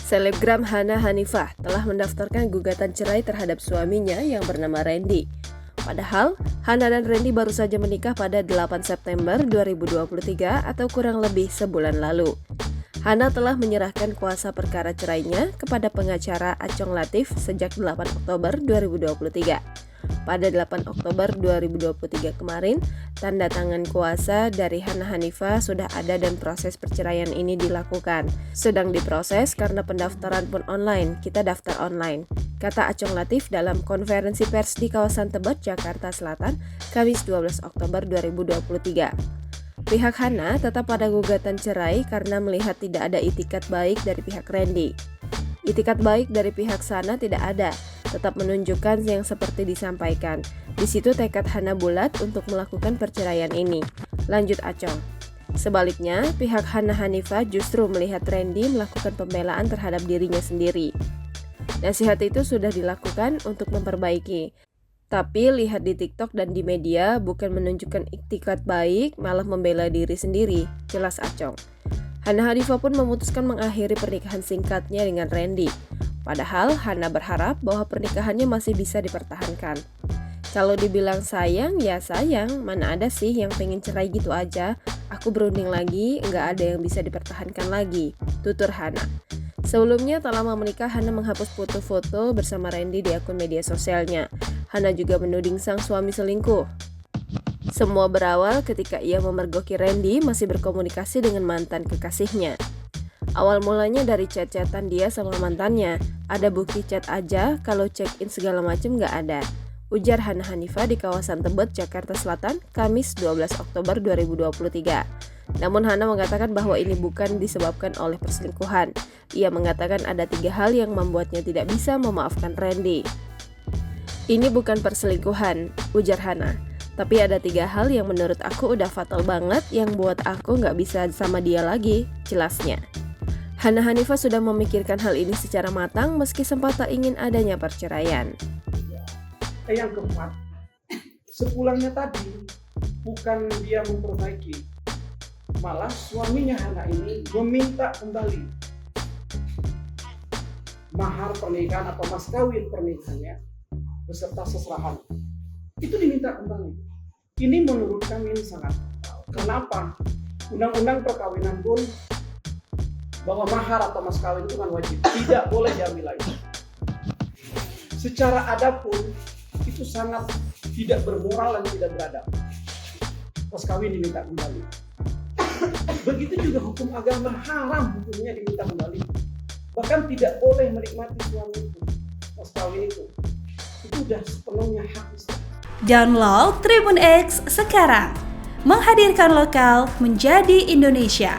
Selebgram Hana Hanifah telah mendaftarkan gugatan cerai terhadap suaminya yang bernama Randy. Padahal, Hana dan Randy baru saja menikah pada 8 September 2023 atau kurang lebih sebulan lalu. Hana telah menyerahkan kuasa perkara cerainya kepada pengacara Acong Latif sejak 8 Oktober 2023. Pada 8 Oktober 2023 kemarin, tanda tangan kuasa dari Hana Hanifah sudah ada dan proses perceraian ini dilakukan. Sedang diproses karena pendaftaran pun online, kita daftar online, kata Acong Latif dalam konferensi pers di kawasan Tebet, Jakarta Selatan, Kamis 12 Oktober 2023. Pihak Hana tetap pada gugatan cerai karena melihat tidak ada itikat baik dari pihak Randy. Itikat baik dari pihak sana tidak ada, tetap menunjukkan yang seperti disampaikan. Di situ tekad Hana bulat untuk melakukan perceraian ini. Lanjut Acong. Sebaliknya, pihak Hana Hanifah justru melihat Randy melakukan pembelaan terhadap dirinya sendiri. Nasihat itu sudah dilakukan untuk memperbaiki. Tapi lihat di TikTok dan di media bukan menunjukkan itikat baik, malah membela diri sendiri, jelas Acong. Hana Hanifah pun memutuskan mengakhiri pernikahan singkatnya dengan Randy. Padahal Hana berharap bahwa pernikahannya masih bisa dipertahankan. Kalau dibilang sayang, ya sayang, mana ada sih yang pengen cerai gitu aja. Aku berunding lagi, nggak ada yang bisa dipertahankan lagi, tutur Hana. Sebelumnya, tak lama menikah, Hana menghapus foto-foto bersama Randy di akun media sosialnya. Hana juga menuding sang suami selingkuh. Semua berawal ketika ia memergoki Randy masih berkomunikasi dengan mantan kekasihnya. Awal mulanya dari chat-chatan dia sama mantannya. Ada bukti chat aja, kalau check-in segala macem gak ada, ujar Hana Hanifah di kawasan Tebet, Jakarta Selatan, Kamis 12 Oktober 2023. Namun Hana mengatakan bahwa ini bukan disebabkan oleh perselingkuhan. Ia mengatakan ada 3 hal yang membuatnya tidak bisa memaafkan Randy. Ini bukan perselingkuhan, ujar Hana. Tapi ada 3 hal yang menurut aku udah fatal banget yang buat aku gak bisa sama dia lagi, jelasnya. Hana Hanifah sudah memikirkan hal ini secara matang meski sempat tak ingin adanya perceraian. Yang keempat, sepulangnya tadi bukan dia memperbaiki, malah suaminya Hana ini meminta kembali mahar pernikahan atau mas kawin pernikahannya beserta seserahan. Itu diminta kembali. Ini menurut kami ini sangat fatal. Kenapa? Undang-undang perkawinan pun bahwa mahar atau mas kawin itu kan wajib, tidak boleh diambil lagi. Secara adab pun itu sangat tidak bermoral dan tidak beradab. Mas kawin diminta kembali. Begitu juga hukum agama, haram hukumnya diminta kembali. Bahkan tidak boleh menikmati suami itu, mas kawin itu udah sepenuhnya hak istri. Download Tribun X sekarang, menghadirkan lokal menjadi Indonesia.